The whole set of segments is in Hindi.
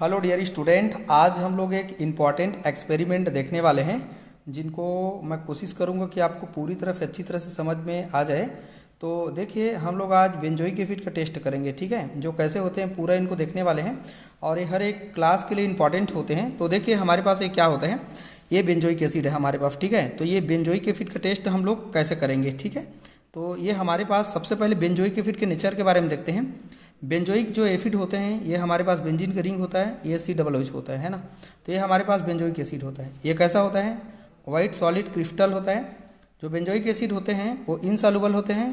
हेलो डियर स्टूडेंट, आज हम लोग एक इम्पॉर्टेंट एक्सपेरिमेंट देखने वाले हैं जिनको मैं कोशिश करूंगा कि आपको पूरी तरह से अच्छी तरह से समझ में आ जाए। तो देखिए, हम लोग आज बेंजोइक एसिड का टेस्ट करेंगे, ठीक है। जो कैसे होते हैं पूरा इनको देखने वाले हैं और ये हर एक क्लास के लिए इम्पॉर्टेंट होते हैं। तो देखिए हमारे पास ये क्या होता है, ये बेंजोइक एसिड है हमारे पास, ठीक है। तो ये बेंजोइक एसिड का टेस्ट हम लोग कैसे करेंगे, ठीक है। तो ये हमारे पास सबसे पहले बेंजोइक एसिड के नेचर के बारे में देखते हैं। बेंजोइक जो एसिड होते हैं ये हमारे पास बेंजीन का रिंग होता है, ये COOH होता है ना। तो ये हमारे पास बेंजोइक एसिड होता है। ये कैसा होता है, वाइट सॉलिड क्रिस्टल होता है। जो बेंजोइक एसिड होते हैं वो इनसॉल्युबल होते हैं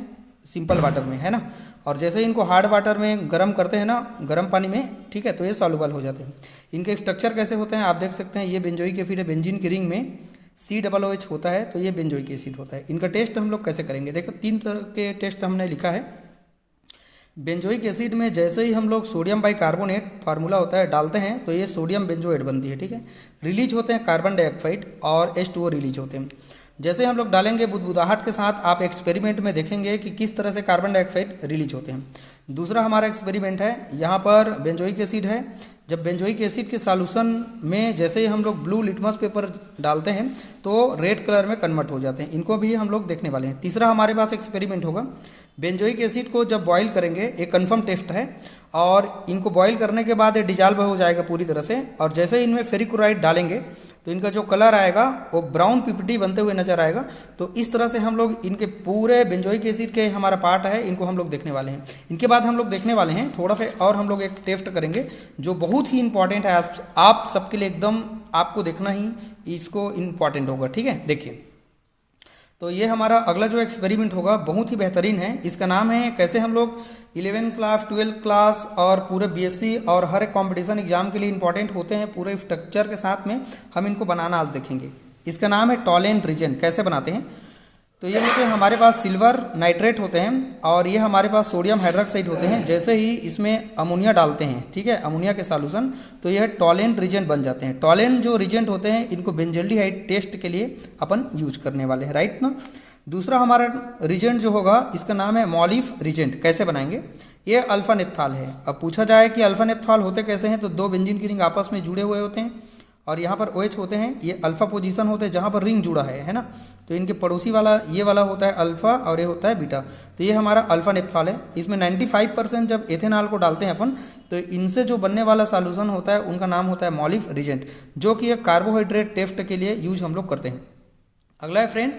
सिंपल वाटर में, है ना। और जैसे इनको हार्ड वाटर में गर्म करते हैं ना, गर्म पानी में, ठीक है, तो ये सॉल्युबल हो जाते हैं। इनके स्ट्रक्चर कैसे होते हैं आप देख सकते हैं। ये बेंजोइक एसिड है, बेंजीन की रिंग में COOH होता है, तो ये बेंजोइक एसिड होता है। इनका टेस्ट हम लोग कैसे करेंगे, देखो 3 तरह के टेस्ट हमने लिखा है। बेंजोइक एसिड में जैसे ही हम लोग सोडियम बाइकार्बोनेट फार्मूला होता है डालते हैं तो ये सोडियम बेंजोएट बनती है, ठीक है। रिलीज होते हैं कार्बन डाइऑक्साइड और H2O रिलीज होते हैं। जैसे हम लोग डालेंगे बुदबुदाहट के साथ, आप एक्सपेरिमेंट में देखेंगे कि किस तरह से कार्बन डाइऑक्साइड रिलीज होते हैं। दूसरा हमारा एक्सपेरिमेंट है, यहाँ पर बेंजोइक एसिड है। जब बेंजोइक एसिड के सॉल्यूशन में जैसे ही हम लोग ब्लू लिटमस पेपर डालते हैं तो रेड कलर में कन्वर्ट हो जाते हैं। इनको भी हम लोग देखने वाले हैं। तीसरा हमारे पास एक्सपेरिमेंट होगा, बेंजोइक एसिड को जब बॉईल करेंगे, एक कंफर्म टेस्ट है, और इनको बॉईल करने के बाद ये डिजॉल्व हो जाएगा पूरी तरह से। और जैसे ही इनमें फेरिक क्लोराइड डालेंगे तो इनका जो कलर आएगा वो ब्राउन पिपटी बनते हुए नजर आएगा। तो इस तरह से हम लोग इनके पूरे बेंजोइक एसिड के हमारा पार्ट है, इनको हम लोग देखने वाले हैं। इनके बाद हम लोग देखने वाले हैं थोड़ा सा और हम लोग एक टेस्ट करेंगे जो बहुत ही इंपॉर्टेंट है आप सबके लिए, एकदम आपको देखना ही इसको इंपॉर्टेंट होगा, ठीक है। देखिए, तो ये हमारा अगला जो एक्सपेरिमेंट होगा बहुत ही बेहतरीन है। इसका नाम है कैसे हम लोग 11th क्लास 12th क्लास और पूरे BSc और हर एक कॉम्पिटिशन एग्जाम के लिए इंपॉर्टेंट होते हैं, पूरे स्ट्रक्चर के साथ में हम इनको बनाना आज देखेंगे। इसका नाम है टॉलेंट रिजेंट। कैसे बनाते हैं, तो ये होते हैं हमारे पास सिल्वर नाइट्रेट होते हैं और ये हमारे पास सोडियम हाइड्रोक्साइड होते हैं। जैसे ही इसमें अमोनिया डालते हैं, ठीक है, अमोनिया के सॉल्यूशन, तो यह टॉलेंट रिजेंट बन जाते हैं। टॉलेंट जो रिजेंट होते हैं इनको बेंजल्डिहाइड टेस्ट के लिए अपन यूज करने वाले हैं, राइट ना। दूसरा हमारा रिजेंट जो होगा इसका नाम है मॉलिफ रिजेंट। कैसे बनाएंगे, ये अल्फा नेप्थाल है। अब पूछा जाए कि अल्फा नेप्थाल होते कैसे हैं, तो 2 बेंजीन की रिंग आपस में जुड़े हुए होते हैं और यहाँ पर OH होते हैं, ये अल्फा पोजीशन होते हैं जहाँ पर रिंग जुड़ा है ना। तो इनके पड़ोसी वाला ये वाला होता है अल्फा और ये होता है बीटा। तो ये हमारा अल्फा नेप्थाल है। इसमें 95% जब एथेनॉल को डालते हैं अपन, तो इनसे जो बनने वाला सॉल्यूशन होता है उनका नाम होता है मॉलिफ रिजेंट, जो कि एक कार्बोहाइड्रेट टेस्ट के लिए यूज हम लोग करते हैं। अगला है फ्रेंड,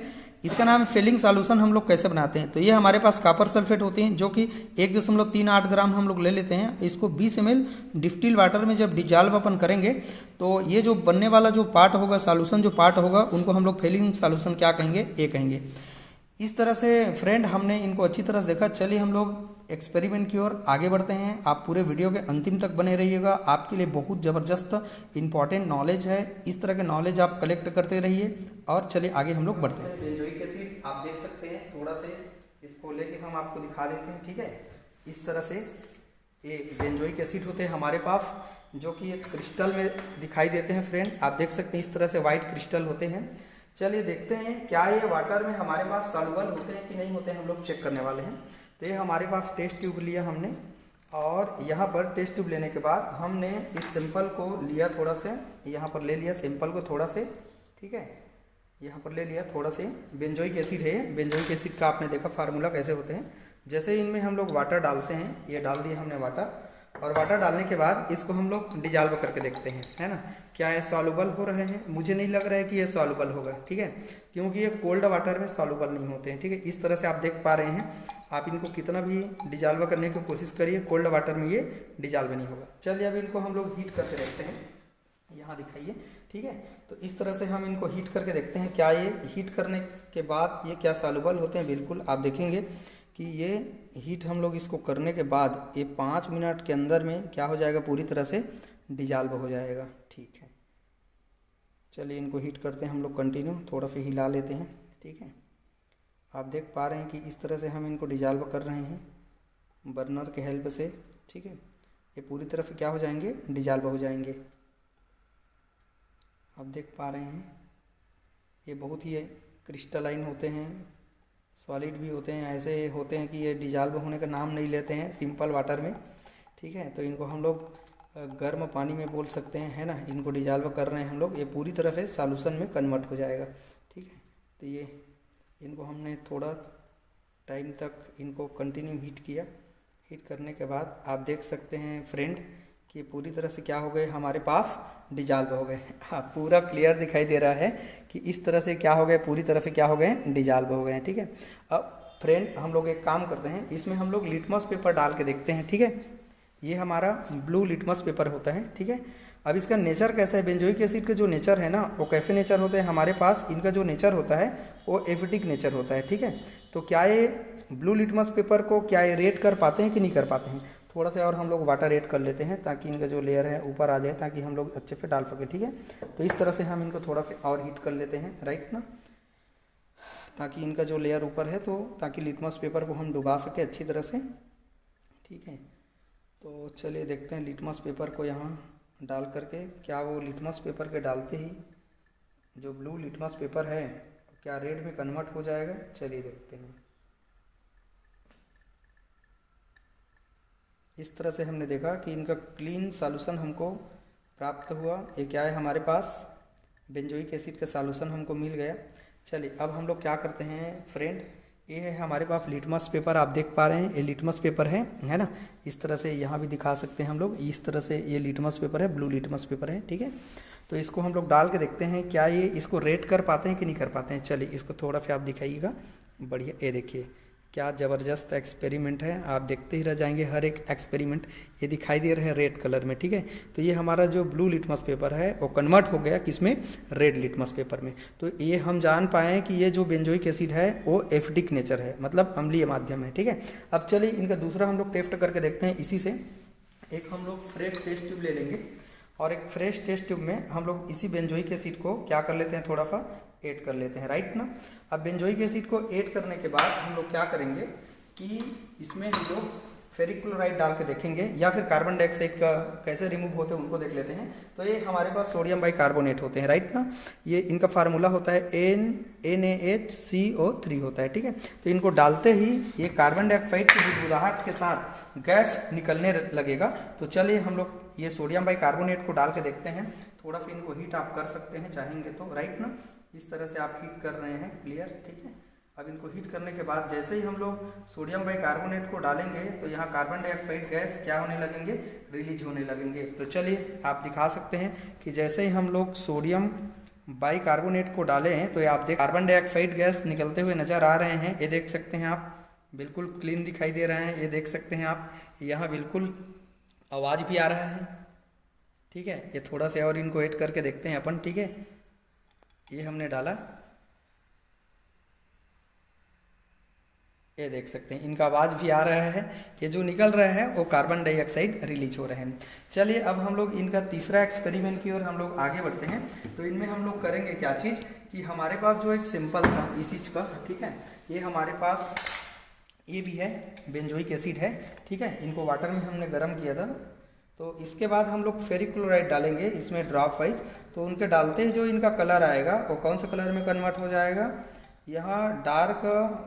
इसका नाम फिलिंग सॉल्यूशन। हम लोग कैसे बनाते हैं, तो ये हमारे पास कॉपर सल्फेट होते हैं जो कि 1.38 ग्राम हम लोग ले लेते हैं। इसको 20 ml डिस्टिल वाटर में जब डिजॉल्व अपन करेंगे तो ये जो बनने वाला जो पार्ट होगा, सॉल्यूशन जो पार्ट होगा, उनको हम लोग फिलिंग सॉल्यूशन क्या कहेंगे, ए कहेंगे। इस तरह से फ्रेंड हमने इनको अच्छी तरह से देखा। चलिए हम लोग एक्सपेरिमेंट की ओर आगे बढ़ते हैं। आप पूरे वीडियो के अंतिम तक बने रहिएगा, आपके लिए बहुत ज़बरदस्त इंपॉर्टेंट नॉलेज है। इस तरह के नॉलेज आप कलेक्ट करते रहिए और चलिए आगे हम लोग बढ़ते हैं। बेंजोइक एसिड आप देख सकते हैं, थोड़ा से इसको लेके हम आपको दिखा देते हैं, ठीक है। इस तरह से ये बेंजोइक एसिड होते हैं हमारे पास, जो कि एक क्रिस्टल में दिखाई देते हैं फ्रेंड। आप देख सकते हैं इस तरह से वाइट क्रिस्टल होते हैं। चलिए देखते हैं क्या ये वाटर में हमारे पास सॉल्युबल होते हैं कि नहीं होते हैं, हम लोग चेक करने वाले हैं। तो ये हमारे पास टेस्ट ट्यूब लिया हमने और यहाँ पर टेस्ट ट्यूब लेने के बाद हमने इस सैंपल को लिया, थोड़ा से यहाँ पर ले लिया सैंपल को थोड़ा से, ठीक है, यहाँ पर ले लिया थोड़ा से। बेंजोइक एसिड है, बेंजोइक एसिड का आपने देखा फार्मूला कैसे होते हैं। जैसे इनमें हम लोग वाटर डालते हैं, ये डाल दिया हमने वाटर, और वाटर डालने के बाद इसको हम लोग डिजॉल्व करके देखते हैं, है ना, क्या ये सॉल्युबल हो रहे हैं। मुझे नहीं लग रहा है कि ये सॉल्युबल होगा, ठीक है, क्योंकि ये कोल्ड वाटर में सॉल्युबल नहीं होते हैं, ठीक है। इस तरह से आप देख पा रहे हैं। आप इनको कितना भी डिजॉल्व करने की कोशिश करिए, कोल्ड वाटर में ये डिजॉल्व नहीं होगा। चलिए अब इनको हम लोग हीट करके देखते हैं, यहाँ दिखाइए, ठीक है। तो इस तरह से हम इनको हीट करके देखते हैं क्या ये हीट करने के बाद ये क्या सॉल्युबल होते हैं। बिल्कुल आप देखेंगे कि ये हीट हम लोग इसको करने के बाद ये 5 मिनट के अंदर में क्या हो जाएगा, पूरी तरह से डिजॉल्व हो जाएगा, ठीक है। चलिए इनको हीट करते हैं हम लोग कंटिन्यू, थोड़ा सा हिला लेते हैं, ठीक है। आप देख पा रहे हैं कि इस तरह से हम इनको डिजॉल्व कर रहे हैं बर्नर के हेल्प से, ठीक है। ये पूरी तरह से क्या हो जाएंगे, डिजॉल्व हो जाएंगे। आप देख पा रहे हैं ये बहुत ही क्रिस्टलाइन होते हैं, सॉलिड भी होते हैं, ऐसे होते हैं कि ये डिजॉल्व होने का नाम नहीं लेते हैं सिंपल वाटर में, ठीक है। तो इनको हम लोग गर्म पानी में बोल सकते हैं, है ना। इनको डिजॉल्व कर रहे हैं हम लोग, ये पूरी तरह से सॉल्यूशन में कन्वर्ट हो जाएगा, ठीक है। तो ये इनको हमने थोड़ा टाइम तक इनको कंटिन्यू हीट किया। हीट करने के बाद आप देख सकते हैं फ्रेंड कि पूरी तरह से क्या हो गए, हमारे पास डिजॉल्व हो गए। हाँ, पूरा क्लियर दिखाई दे रहा है कि इस तरह से क्या हो गए, पूरी तरह से क्या हो गए, डिजॉल्व हो गए हैं, ठीक है। अब फ्रेंड हम लोग एक काम करते हैं, इसमें हम लोग लिटमस पेपर डाल के देखते हैं, ठीक है। ये हमारा ब्लू लिटमस पेपर होता है, ठीक है। अब इसका नेचर कैसा है, बेंजोइक एसिड का जो नेचर है ना वो कैसे नेचर होते हैं हमारे पास, इनका जो नेचर होता है वो एसिडिक नेचर होता है, ठीक है। तो क्या ये ब्लू लिटमस पेपर को क्या ये रेड कर पाते हैं कि नहीं कर पाते हैं। थोड़ा सा और हम लोग वाटर ऐड कर लेते हैं ताकि इनका जो लेयर है ऊपर आ जाए, ताकि हम लोग अच्छे से डाल सकें, ठीक है। तो इस तरह से हम इनको थोड़ा सा और हीट कर लेते हैं, राइट ना, ताकि इनका जो लेयर ऊपर है, तो ताकि लिटमस पेपर को हम डुबा सके अच्छी तरह से, ठीक है। तो चलिए देखते हैं लिटमस पेपर को यहाँ डाल करके, क्या वो लिटमस पेपर के डालते ही जो ब्लू लिटमस पेपर है क्या रेड में कन्वर्ट हो जाएगा। चलिए देखते हैं। इस तरह से हमने देखा कि इनका क्लीन सॉल्यूशन हमको प्राप्त हुआ। ये क्या है हमारे पास, बेंजोइक एसिड का सॉल्यूशन हमको मिल गया। चलिए अब हम लोग क्या करते हैं फ्रेंड, ये है हमारे पास लिटमस पेपर, आप देख पा रहे हैं ये लिटमस पेपर है ना। इस तरह से यहाँ भी दिखा सकते हैं हम लोग, इस तरह से ये लिटमस पेपर है, ब्लू लिटमस पेपर है, ठीक है। तो इसको हम लोग डाल के देखते हैं क्या ये इसको रेट कर पाते हैं कि नहीं कर पाते हैं। चलिए इसको थोड़ा सा आप दिखाइएगा, बढ़िया। ये देखिए क्या ज़बरदस्त एक्सपेरिमेंट है, आप देखते ही रह जाएंगे हर एक एक्सपेरिमेंट। ये दिखाई दे रहा है रेड कलर में, ठीक है। तो ये हमारा जो ब्लू लिटमस पेपर है वो कन्वर्ट हो गया किसमें, रेड लिटमस पेपर में। तो ये हम जान पाए कि ये जो बेंजोइक एसिड है वो एसिडिक नेचर है, मतलब अम्लीय माध्यम है, ठीक है। अब चलिए इनका दूसरा हम लोग टेस्ट करके देखते हैं। इसी से एक हम लोग फ्रेश टेस्ट ट्यूब ले लेंगे और एक फ्रेश टेस्ट ट्यूब में हम लोग इसी बेंजोइक एसिड को क्या कर लेते हैं, थोड़ा सा ऐड कर लेते हैं, राइट ना। अब बेंजोइक एसिड को ऐड करने के बाद हम लोग क्या करेंगे कि इसमें हम लोग फेरिक क्लोराइड डाल के देखेंगे, या फिर कार्बन डाइऑक्साइड का कैसे रिमूव होते हैं उनको देख लेते हैं। तो ये हमारे पास सोडियम बाइकार्बोनेट होते हैं, राइट ना। ये इनका फार्मूला होता है NaHCO3 होता है, ठीक है। तो इनको डालते ही ये कार्बन डाइऑक्साइड की बुदबुदाहट के साथ गैस निकलने लगेगा। तो चलिए हम लोग ये सोडियम बाइकार्बोनेट को डाल के देखते हैं। थोड़ा सा इनको हीट आप कर सकते हैं चाहेंगे तो, राइट ना। इस तरह से आप हीट कर रहे हैं, क्लियर, ठीक है। अब इनको हीट करने के बाद जैसे ही हम लोग सोडियम बाइकार्बोनेट को डालेंगे तो यहाँ कार्बन डाइऑक्साइड गैस क्या होने लगेंगे, रिलीज होने लगेंगे। तो चलिए आप दिखा सकते हैं कि जैसे ही हम लोग सोडियम बाइकार्बोनेट को डाले हैं तो ये आप देख कार्बन डाइऑक्साइड गैस निकलते हुए नज़र आ रहे हैं। ये देख सकते हैं आप, बिल्कुल क्लीन दिखाई दे रहे हैं। ये देख सकते हैं आप, यहाँ बिल्कुल आवाज़ भी आ रहा है, ठीक है। ये थोड़ा सा और इनको ऐड करके देखते हैं अपन, ठीक है। ये हमने डाला, ये देख सकते हैं इनका आवाज़ भी आ रहा है। ये जो निकल रहा है वो कार्बन डाइऑक्साइड रिलीज हो रहे हैं। चलिए अब हम लोग इनका तीसरा एक्सपेरिमेंट की ओर हम लोग आगे बढ़ते हैं। तो इनमें हम लोग करेंगे क्या चीज़ कि हमारे पास जो एक सिंपल था इस चीज़ का, ठीक है, ये हमारे पास ये भी है बेंजोइक एसिड है, ठीक है। इनको वाटर में हमने गर्म किया था। तो इसके बाद हम लोग फेरिक क्लोराइड डालेंगे इसमें ड्रॉप वाइज। तो उनके डालते ही जो इनका कलर आएगा वो कौन सा कलर में कन्वर्ट हो जाएगा, यहाँ डार्क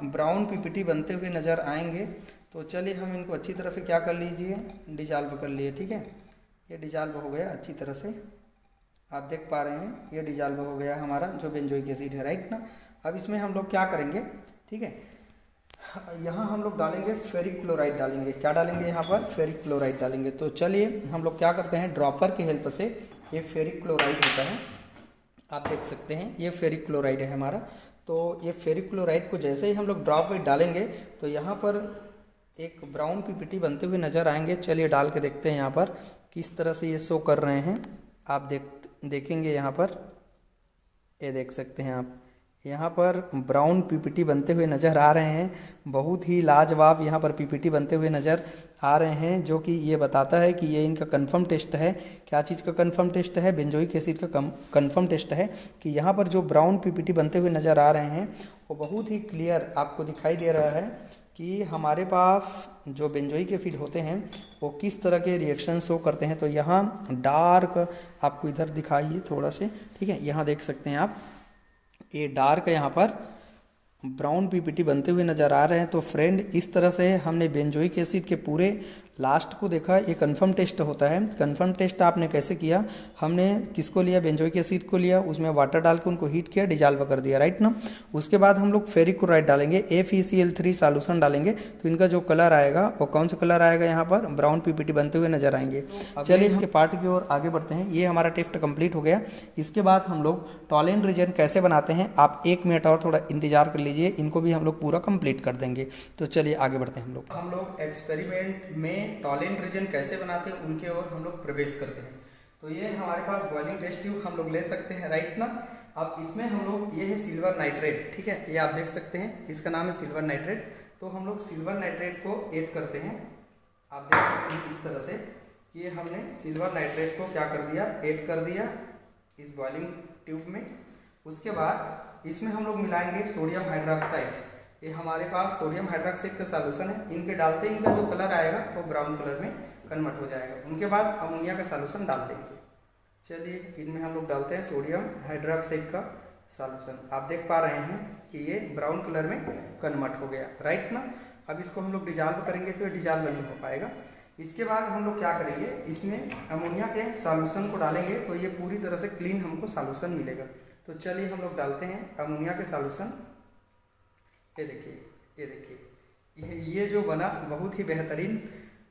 ब्राउन पीपीटी बनते हुए नज़र आएंगे। तो चलिए हम इनको अच्छी तरह से क्या कर लीजिए, डिजॉल्व कर लिए, ठीक है। ये डिजॉल्व हो गया अच्छी तरह से, आप देख पा रहे हैं ये डिजॉल्व हो गया हमारा जो बेंजोइक एसिड है, राइट ना। अब इसमें हम लोग क्या करेंगे, ठीक है, यहाँ हम लोग डालेंगे फेरिक क्लोराइड डालेंगे। क्या डालेंगे यहाँ पर, फेरिक क्लोराइड डालेंगे। तो चलिए हम लोग क्या करते हैं, ड्रॉपर की हेल्प से, ये फेरिक क्लोराइड होता है, आप देख सकते हैं ये फेरिक क्लोराइड है हमारा। तो ये फेरिक क्लोराइड को जैसे ही हम लोग ड्रॉप में डालेंगे तो यहाँ पर एक ब्राउन पीपीटी बनते हुए नज़र आएंगे। चलिए डाल के देखते हैं यहाँ पर किस तरह से ये शो कर रहे हैं। आप देखेंगे यहाँ पर, ये देख सकते हैं आप, यहाँ पर ब्राउन पीपीटी बनते हुए नज़र आ रहे हैं। बहुत ही लाजवाब यहाँ पर पीपीटी बनते हुए नज़र आ रहे हैं, जो कि ये बताता है कि ये इनका कंफर्म टेस्ट है। क्या चीज़ का कंफर्म टेस्ट है, बेंजोइक एसिड का कंफर्म टेस्ट है कि यहाँ पर जो ब्राउन पीपीटी बनते हुए नज़र आ रहे हैं वो बहुत ही क्लियर आपको दिखाई दे रहा है कि हमारे पास जो बेंजोइक एसिड होते हैं वो किस तरह के रिएक्शन शो करते हैं। तो यहाँ डार्क आपको इधर दिखाइए थोड़ा से, ठीक है, यहाँ देख सकते हैं आप, ये डार्क यहाँ पर ब्राउन पीपीटी बनते हुए नज़र आ रहे हैं। तो फ्रेंड, इस तरह से हमने बेंजोइक एसिड के पूरे लास्ट को देखा। ये कन्फर्म टेस्ट होता है। कन्फर्म टेस्ट आपने कैसे किया? हमने किसको लिया? बेंजोइक एसिड को लिया, उसमें वाटर डाल के उनको हीट किया, डिजॉल्व कर दिया, राइट ना। उसके बाद हम लोग फेरिक क्लोराइड डालेंगे, FeCl3 सॉल्यूशन डालेंगे, तो इनका जो कलर आएगा वो कौन सा कलर आएगा? यहाँ पर ब्राउन पीपीटी बनते हुए नजर आएंगे। चलिए इसके पार्ट की ओर आगे बढ़ते हैं। ये हमारा टेस्ट कंप्लीट हो गया। इसके बाद हम लोग टॉलेंट रीजन कैसे बनाते हैं, आप 1 मिनट और थोड़ा इंतजार कर लीजिए, इनको भी हम लोग पूरा कंप्लीट कर देंगे। तो चलिए आगे बढ़ते हैं। हम लोग एक्सपेरिमेंट में टॉलेंट रीजन कैसे बनाते हैं उनके ओर हम लोग प्रवेश करते हैं। तो ये हमारे पास बॉइलिंग टेस्ट ट्यूब हम लोग ले सकते हैं, राइट ना। अब इसमें हम लोग, ये है सिल्वर नाइट्रेट, ठीक है, ये आप देख सकते हैं, इसका नाम है सिल्वर नाइट्रेट। तो हम लोग सिल्वर नाइट्रेट को ऐड करते हैं। आप देख सकते हैं इस तरह से कि हमने सिल्वर नाइट्रेट को क्या कर दिया? ऐड कर दिया इस बॉइलिंग ट्यूब में। उसके बाद इसमें हम लोग मिलाएंगे सोडियम हाइड्रोक्साइड। ये हमारे पास सोडियम हाइड्रोक्साइड का सॉल्यूशन है। इनके डालते ही इनका जो कलर आएगा वो ब्राउन कलर में कन्वर्ट हो जाएगा। उनके बाद अमोनिया का सॉल्यूशन डाल देंगे। चलिए इनमें हम लोग डालते हैं सोडियम हाइड्रोक्साइड का सॉल्यूशन। आप देख पा रहे हैं कि ये ब्राउन कलर में कन्वर्ट हो गया, राइट ना। अब इसको हम लोग डिजॉल्व करेंगे तो ये डिजॉल्व नहीं हो पाएगा। इसके बाद हम लोग क्या करेंगे? इसमें अमोनिया के सॉल्यूशन को डालेंगे तो ये पूरी तरह से क्लीन हमको सॉल्यूशन मिलेगा। तो चलिए हम लोग डालते हैं अमोनिया के सॉल्यूशन। ये देखिए, ये देखिए, ये जो बना बहुत ही बेहतरीन।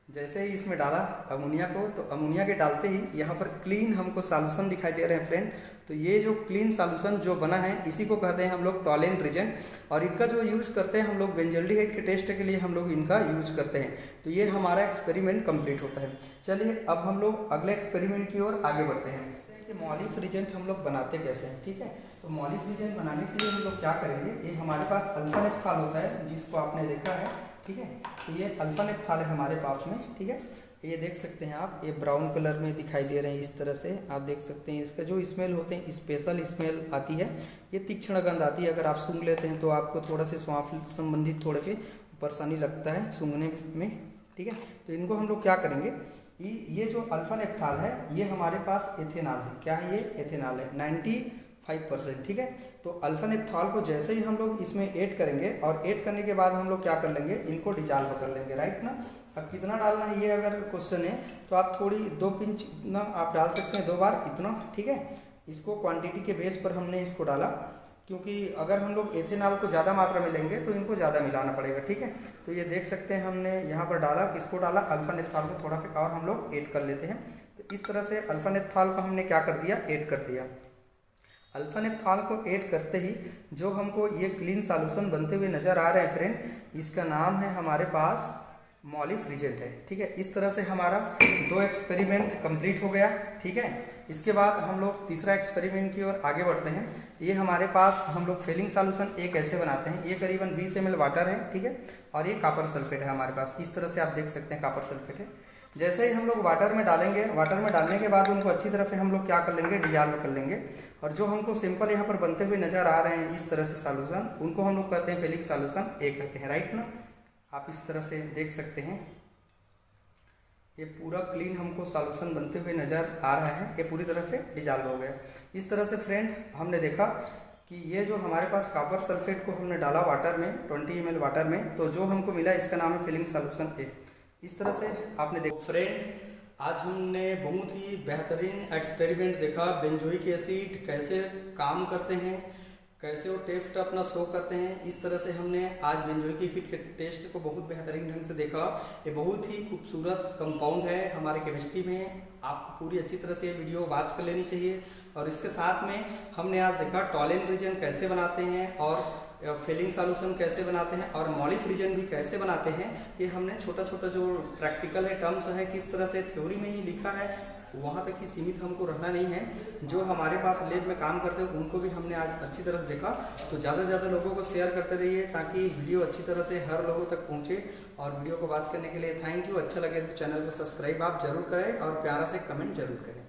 जैसे ही इसमें डाला अमोनिया को, तो अमोनिया के डालते ही यहाँ पर क्लीन हमको सॉल्यूशन दिखाई दे रहे हैं फ्रेंड। तो ये जो क्लीन सॉल्यूशन जो बना है इसी को कहते हैं हम लोग टॉलेंट रीजन। और इनका जो यूज करते हैं हम लोग बेंजल्डिहाइड के टेस्ट के लिए हम लोग इनका यूज करते हैं। तो ये हमारा एक्सपेरिमेंट कंप्लीट होता है। चलिए अब हम लोग अगले एक्सपेरिमेंट की ओर आगे बढ़ते हैं कि मॉलिफ रीजेंट हम लोग बनाते कैसे हैं, ठीक है। तो मॉलिफ रीजेंट बनाने के लिए हम लोग क्या करेंगे? ये हमारे पास अल्फा नेप्थॉल होता है, जिसको आपने देखा है, ठीक है। तो ये अल्फा नेप्थॉल है हमारे पास में, ठीक है। ये देख सकते हैं आप, ये ब्राउन कलर में दिखाई दे रहे हैं इस तरह से। आप देख सकते हैं इसका जो स्मेल होते हैं, स्पेशल स्मेल आती है, ये तीक्ष्ण गंध आती है। अगर आप सूंघ लेते हैं तो आपको थोड़ा से श्वास संबंधित थोड़े से परेशानी लगता है सूंघने में, ठीक है। तो इनको हम लोग क्या करेंगे? ये जो अल्फा नेप्थॉल है ये हमारे पास एथेनॉल है। क्या है? ये एथेनॉल है 95%, ठीक है। तो अल्फा नेप्थॉल को जैसे ही हम लोग इसमें ऐड करेंगे और ऐड करने के बाद हम लोग क्या कर लेंगे? इनको डिजॉल्व कर लेंगे, राइट ना। अब कितना डालना है ये अगर क्वेश्चन है तो आप थोड़ी 2 पिंच इतना आप डाल सकते हैं, 2 बार इतना, ठीक है। इसको क्वांटिटी के बेस पर हमने इसको डाला, क्योंकि अगर हम लोग एथेनॉल को ज़्यादा मात्रा में लेंगे तो इनको ज़्यादा मिलाना पड़ेगा, ठीक है। तो ये देख सकते हैं हमने यहाँ पर डाला, किसको डाला? अल्फा नेप्थॉल को थोड़ा सा और हम लोग ऐड कर लेते हैं। तो इस तरह से अल्फा नेप्थॉल को हमने क्या कर दिया? ऐड कर दिया। अल्फा नेप्थॉल को ऐड करते ही जो हमको ये क्लीन सॉल्यूशन बनते हुए नज़र आ रहे हैं फ्रेंड, इसका नाम है हमारे पास मॉलिफ रीजेंट है, ठीक है। इस तरह से हमारा 2 एक्सपेरिमेंट कंप्लीट हो गया, ठीक है। इसके बाद हम लोग तीसरा एक्सपेरिमेंट की ओर आगे बढ़ते हैं। ये हमारे पास हम लोग फेलिंग सॉल्यूशन ये कैसे बनाते हैं? ये करीबन 20 ml वाटर है, ठीक है। और ये कॉपर सल्फेट है हमारे पास, इस तरह से आप देख सकते हैं कॉपर सल्फेट है। जैसे ही हम लोग वाटर में डालेंगे, वाटर में डालने के बाद उनको अच्छी तरह से हम लोग क्या कर लेंगे? डिजॉल्व कर लेंगे। और जो हमको सिंपल यहाँ पर बनते हुए नज़र आ रहे हैं इस तरह से सॉल्यूशन, उनको हम लोग कहते हैं फेलिक सॉल्यूशन ए कहते हैं, राइट ना। आप इस तरह से देख सकते हैं ये पूरा क्लीन हमको सॉल्यूशन बनते हुए नज़र आ रहा है। ये पूरी तरह से डिजॉल्व हो गया। इस तरह से फ्रेंड हमने देखा कि ये जो हमारे पास कॉपर सल्फेट को हमने डाला वाटर में, 20 ml वाटर में, तो जो हमको मिला इसका नाम है फिलिंग सॉल्यूशन ए। इस तरह से आपने देखो फ्रेंड, आज हमने बहुत ही बेहतरीन एक्सपेरिमेंट देखा, बेंजोइक एसिड कैसे काम करते हैं, कैसे वो टेस्ट अपना शो करते हैं। इस तरह से हमने आज बेंजोइक एसिड के टेस्ट को बहुत बेहतरीन ढंग से देखा। ये बहुत ही खूबसूरत कंपाउंड है हमारे केमिस्ट्री में। आपको पूरी अच्छी तरह से ये वीडियो वॉच कर लेनी चाहिए। और इसके साथ में हमने आज देखा टॉलेंट रीजन कैसे बनाते हैं और फेलिंग सॉल्यूशन कैसे बनाते हैं और मॉलिफ रीजन भी कैसे बनाते हैं। ये हमने छोटा छोटा जो प्रैक्टिकल है टर्म्स है किस तरह से थ्योरी में ही लिखा है, वहाँ तक ही सीमित हमको रहना नहीं है। जो हमारे पास लैब में काम करते हैं उनको भी हमने आज अच्छी तरह से देखा। तो ज़्यादा से ज़्यादा लोगों को शेयर करते रहिए ताकि वीडियो अच्छी तरह से हर लोगों तक पहुँचे। और वीडियो को वॉच करने के लिए थैंक यू। अच्छा लगे तो चैनल को सब्सक्राइब आप जरूर करें और प्यारा से कमेंट जरूर करें।